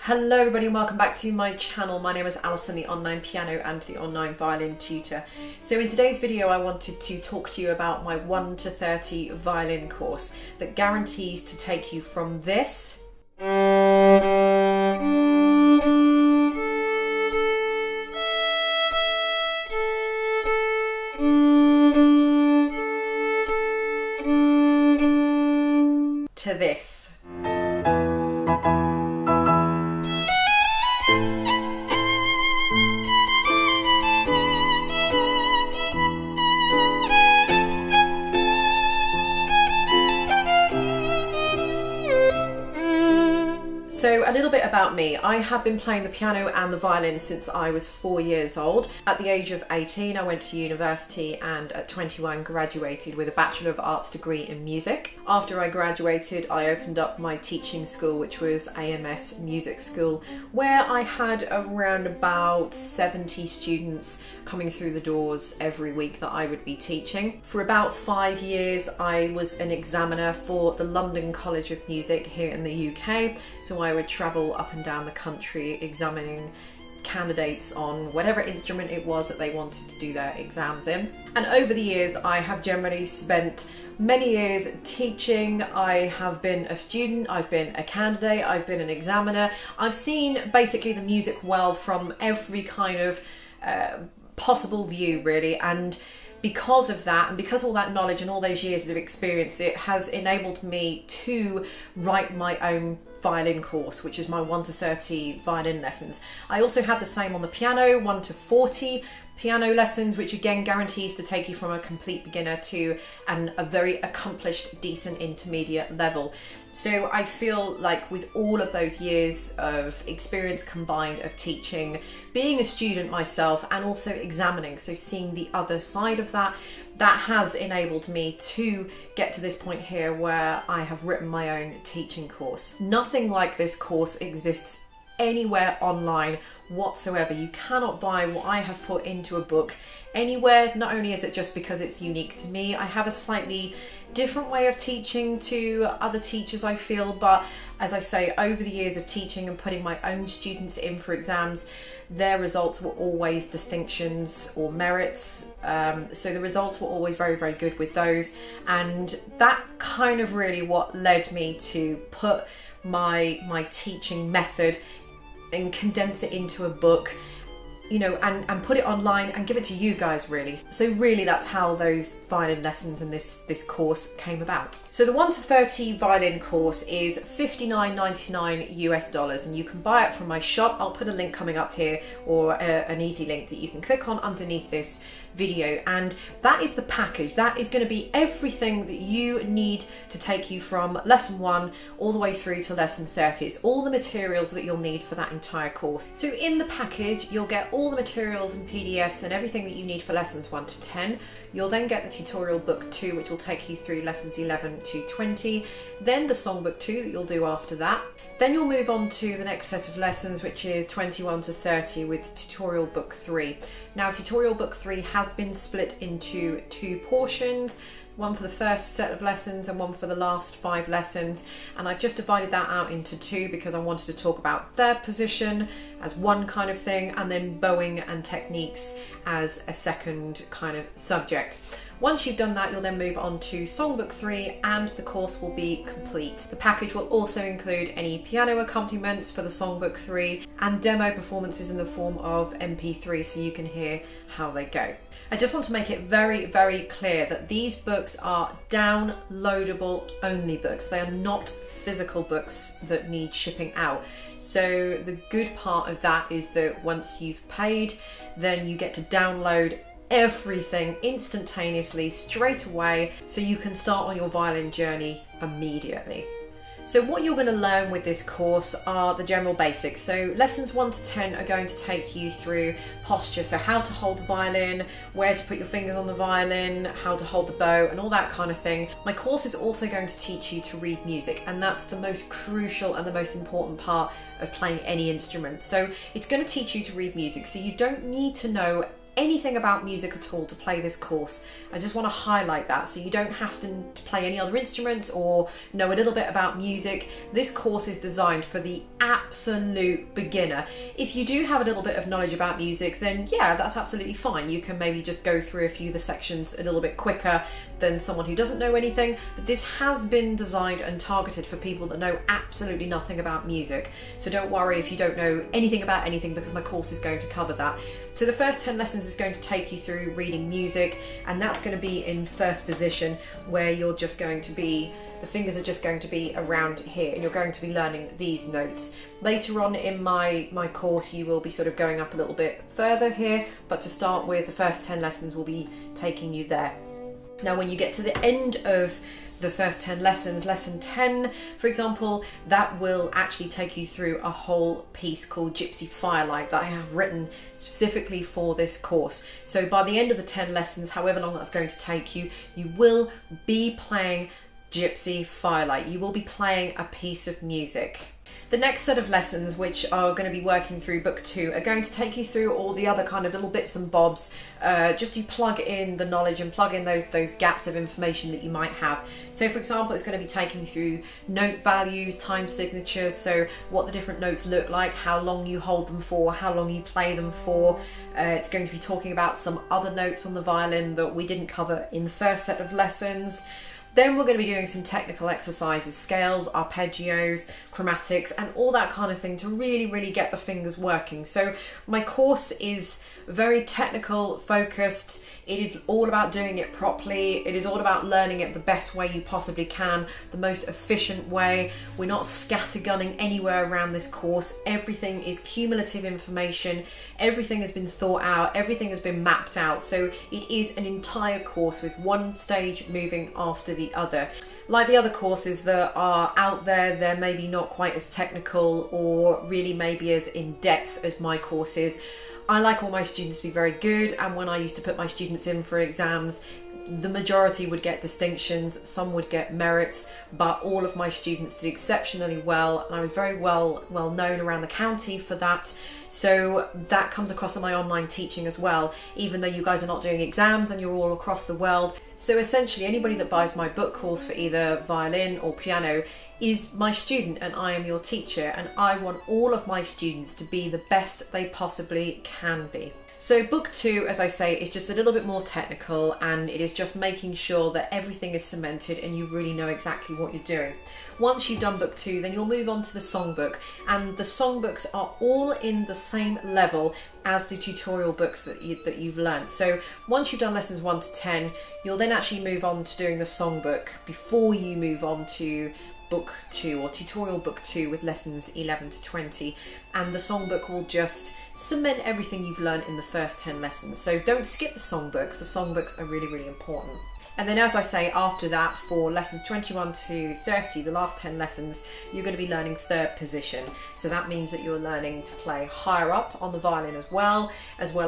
Hello everybody and welcome back to my channel. My name is Alison, the online piano and the online violin tutor. So in today's video I wanted to talk to you about my 1 to 30 violin course that guarantees to take you from this to this. So a little bit about me. I have been playing the piano and the violin since I was 4 years old. At the age of 18 I went to university and at 21 graduated with a Bachelor of Arts degree in music. After I graduated I opened up my teaching school, which was AMS Music School, where I had around about 70 students coming through the doors every week that I would be teaching. For about 5 years I was an examiner for the London College of Music here in the UK, so I would travel up and down the country examining candidates on whatever instrument it was that they wanted to do their exams in. And over the years I have generally spent many years teaching. I have been a student, I've been a candidate, I've been an examiner. I've seen basically the music world from every kind of possible view really, and because of that and because all that knowledge and all those years of experience, it has enabled me to write my own violin course, which is my 1 to 30 violin lessons. I also have the same on the piano, 1 to 40 piano lessons, which again guarantees to take you from a complete beginner to a very accomplished, decent intermediate level. So I feel like with all of those years of experience combined of teaching, being a student myself and also examining, so seeing the other side of that, that has enabled me to get to this point here where I have written my own teaching course. Nothing like this course exists anywhere online whatsoever. You cannot buy what I have put into a book anywhere. Not only is it just because it's unique to me, I have a slightly different way of teaching to other teachers, I feel, but as I say, over the years of teaching and putting my own students in for exams, their results were always distinctions or merits, so the results were always very, very good with those, and that kind of really what led me to put my teaching method and condense it into a book, you know, and put it online and give it to you guys really. So really that's how those violin lessons and this course came about. So the 1 to 30 violin course is $59.99 US, and you can buy it from my shop. I'll put a link coming up here, or an easy link that you can click on underneath this video, and that is the package. That is going to be everything that you need to take you from lesson 1 all the way through to lesson 30. It's all the materials that you'll need for that entire course. So in the package you'll get all the materials and PDFs and everything that you need for lessons 1 to 10. You'll then get the tutorial book 2, which will take you through lessons 11 to 20, then the songbook 2 that you'll do after that. Then you'll move on to the next set of lessons, which is 21 to 30 with tutorial book 3. Now tutorial book 3 has been split into 2 portions, one for the first set of lessons and one for the last 5 lessons, and I've just divided that out into 2 because I wanted to talk about third position as one kind of thing and then bowing and techniques as a second kind of subject. Once you've done that, you'll then move on to Songbook 3 and the course will be complete. The package will also include any piano accompaniments for the Songbook 3 and demo performances in the form of MP3 so you can hear how they go. I just want to make it very, very clear that these books are downloadable only books. They are not physical books that need shipping out. So the good part of that is that once you've paid, then you get to download everything instantaneously straight away so you can start on your violin journey immediately. So what you're going to learn with this course are the general basics. So lessons 1 to 10 are going to take you through posture, so how to hold the violin, where to put your fingers on the violin, how to hold the bow and all that kind of thing. My course is also going to teach you to read music, and that's the most crucial and the most important part of playing any instrument. So it's going to teach you to read music, so you don't need to know anything about music at all to play this course. I just want to highlight that, so you don't have to play any other instruments or know a little bit about music. This course is designed for the absolute beginner. If you do have a little bit of knowledge about music, then yeah, that's absolutely fine. You can maybe just go through a few of the sections a little bit quicker than someone who doesn't know anything, but this has been designed and targeted for people that know absolutely nothing about music. So don't worry if you don't know anything about anything, because my course is going to cover that. So the first 10 lessons is going to take you through reading music, and that's going to be in first position, where you're just going to be, the fingers are just going to be around here, and you're going to be learning these notes. Later on in my course, you will be sort of going up a little bit further here, but to start with, the first 10 lessons will be taking you there. Now, when you get to the end of the first 10 lessons, lesson 10, for example, that will actually take you through a whole piece called Gypsy Firelight that I have written specifically for this course. So by the end of the 10 lessons, however long that's going to take you, you will be playing Gypsy Firelight. You will be playing a piece of music. The next set of lessons, which are going to be working through book 2, are going to take you through all the other kind of little bits and bobs, just to plug in the knowledge and plug in those gaps of information that you might have. So for example, it's going to be taking you through note values, time signatures, so what the different notes look like, how long you hold them for, how long you play them for. It's going to be talking about some other notes on the violin that we didn't cover in the first set of lessons. Then we're going to be doing some technical exercises, scales, arpeggios, chromatics, and all that kind of thing to really get the fingers working. So my course is very technical, focused. It is all about doing it properly. It is all about learning it the best way you possibly can, the most efficient way. We're not scattergunning anywhere around this course. Everything is cumulative information. Everything has been thought out. Everything has been mapped out. So it is an entire course with one stage moving after the other. Like the other courses that are out there, they're maybe not quite as technical or really maybe as in-depth as my course is. I like all my students to be very good, and when I used to put my students in for exams, the majority would get distinctions, some would get merits, but all of my students did exceptionally well, and I was very well known around the county for that. So that comes across in my online teaching as well, even though you guys are not doing exams and you're all across the world. So essentially anybody that buys my book course for either violin or piano is my student, and I am your teacher, and I want all of my students to be the best they possibly can be. So book 2, as I say, is just a little bit more technical, and it is just making sure that everything is cemented and you really know exactly what you're doing. Once you've done book 2, then you'll move on to the songbook, and the songbooks are all in the same level as the tutorial books that you've learned. So once you've done lessons 1 to 10, you'll then actually move on to doing the songbook before you move on to book 2 or tutorial book 2 with lessons 11 to 20, and the songbook will just cement everything you've learned in the first 10 lessons. So don't skip the songbooks. The songbooks are really important. And then, as I say, after that, for lessons 21 to 30, the last 10 lessons, you're going to be learning third position. So that means that you're learning to play higher up on the violin as well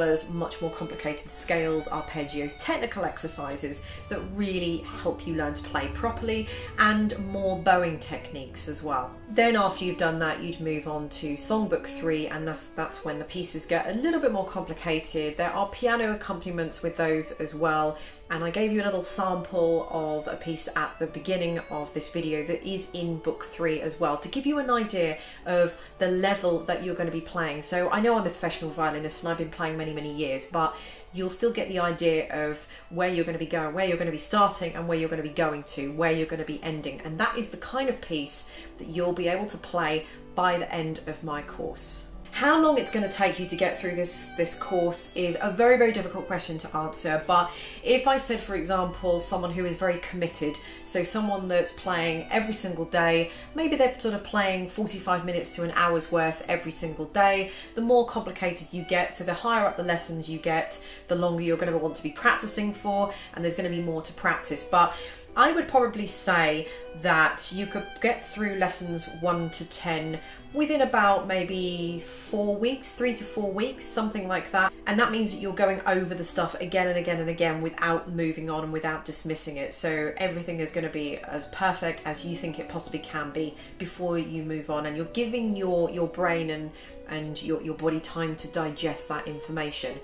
as much more complicated scales, arpeggios, technical exercises that really help you learn to play properly, and more bowing techniques as well. Then after you've done that, you'd move on to songbook 3, and that's when the pieces get a little bit more complicated. There are piano accompaniments with those as well, and I gave you a little sample of a piece at the beginning of this video that is in book 3 as well, to give you an idea of the level that you're going to be playing. So I know I'm a professional violinist and I've been playing many years, but you'll still get the idea of where you're going to be going, where you're going to be starting, and where you're going to be going to, where you're going to be ending. And that is the kind of piece that you'll be able to play by the end of my course. How long it's going to take you to get through this course is a very difficult question to answer, but if I said, for example, someone who is very committed, so someone that's playing every single day, maybe they're sort of playing 45 minutes to an hour's worth every single day, the more complicated you get, so the higher up the lessons you get, the longer you're going to want to be practicing for, and there's going to be more to practice. But I would probably say that you could get through lessons 1 to 10 within about maybe 4 weeks, 3 to 4 weeks, something like that. And that means that you're going over the stuff again and again and again without moving on and without dismissing it. So everything is going to be as perfect as you think it possibly can be before you move on, and you're giving your brain and your body time to digest that information.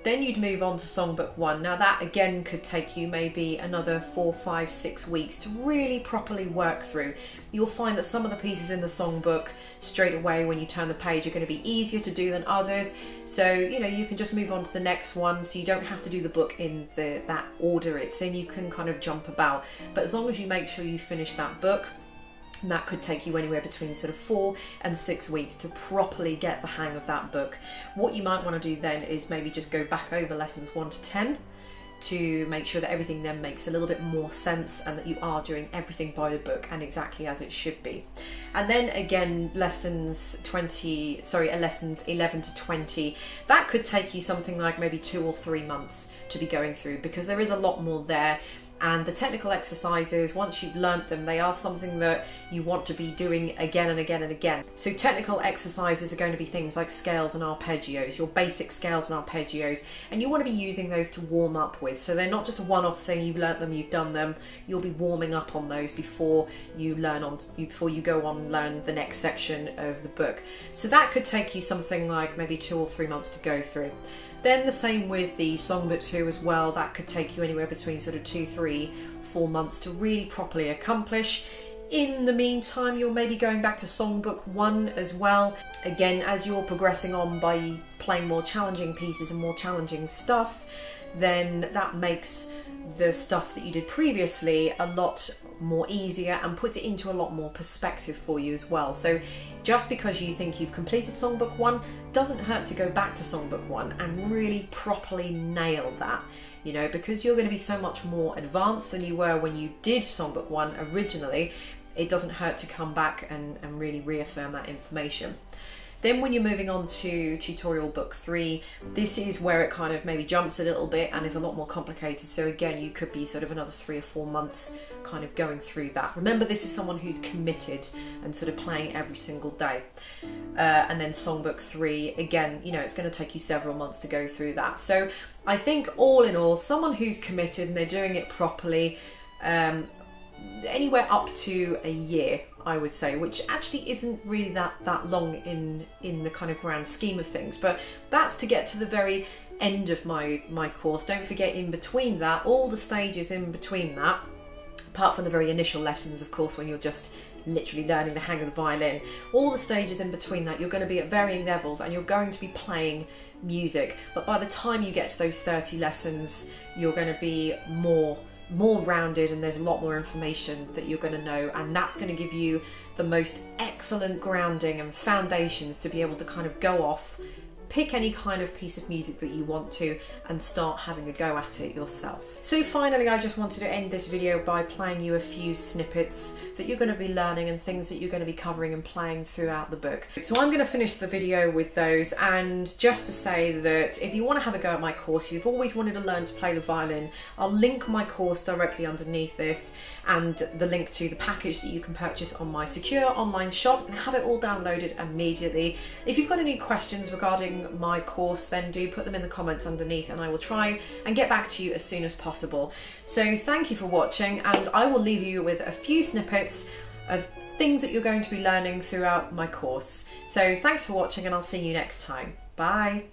Then you'd move on to Songbook 1. Now that again could take you maybe another 4, 5, 6 weeks to really properly work through. You'll find that some of the pieces in the songbook straight away when you turn the page are going to be easier to do than others. So, you know, you can just move on to the next one, so you don't have to do the book in that order it's in. You can kind of jump about. But as long as you make sure you finish that book, and that could take you anywhere between sort of 4 and 6 weeks to properly get the hang of that book. What you might want to do then is maybe just go back over lessons 1 to 10 to make sure that everything then makes a little bit more sense and that you are doing everything by the book and exactly as it should be. And then again, lessons 11 to 20, that could take you something like maybe 2 or 3 months to be going through, because there is a lot more there. And the technical exercises, once you've learnt them, they are something that you want to be doing again and again and again. So technical exercises are going to be things like scales and arpeggios, your basic scales and arpeggios, and you want to be using those to warm up with. So they're not just a one-off thing, you've learnt them, you've done them, you'll be warming up on those before you go on and learn the next section of the book. So that could take you something like maybe 2 or 3 months to go through. Then the same with the Songbook 2 as well. That could take you anywhere between sort of 2, 3, 4 months to really properly accomplish. In the meantime, you're maybe going back to Songbook 1 as well. Again, as you're progressing on by playing more challenging pieces and more challenging stuff, then that makes the stuff that you did previously a lot more easier and puts it into a lot more perspective for you as well. So just because you think you've completed Songbook 1 doesn't hurt to go back to Songbook 1 and really properly nail that, you know, because you're going to be so much more advanced than you were when you did Songbook 1 originally. It doesn't hurt to come back and really reaffirm that information. Then when you're moving on to tutorial book 3, this is where it kind of maybe jumps a little bit and is a lot more complicated. So again, you could be sort of another 3 or 4 months kind of going through that. Remember, this is someone who's committed and sort of playing every single day. And then Songbook 3, again, you know, it's going to take you several months to go through that. So I think all in all, someone who's committed and they're doing it properly, anywhere up to a year, I would say, which actually isn't really that long in the kind of grand scheme of things, but that's to get to the very end of my course. Don't forget, in between that, all the stages in between that, apart from the very initial lessons, of course, when you're just literally learning the hang of the violin, all the stages in between that, you're going to be at varying levels and you're going to be playing music. But by the time you get to those 30 lessons, you're going to be more rounded and there's a lot more information that you're going to know, and that's going to give you the most excellent grounding and foundations to be able to kind of go off, pick any kind of piece of music that you want to and start having a go at it yourself. So finally, I just wanted to end this video by playing you a few snippets that you're going to be learning and things that you're going to be covering and playing throughout the book. So I'm going to finish the video with those, and just to say that if you want to have a go at my course, you've always wanted to learn to play the violin, I'll link my course directly underneath this and the link to the package that you can purchase on my secure online shop and have it all downloaded immediately. If you've got any questions regarding my course, then do put them in the comments underneath and I will try and get back to you as soon as possible. So thank you for watching, and I will leave you with a few snippets of things that you're going to be learning throughout my course. So thanks for watching and I'll see you next time. Bye.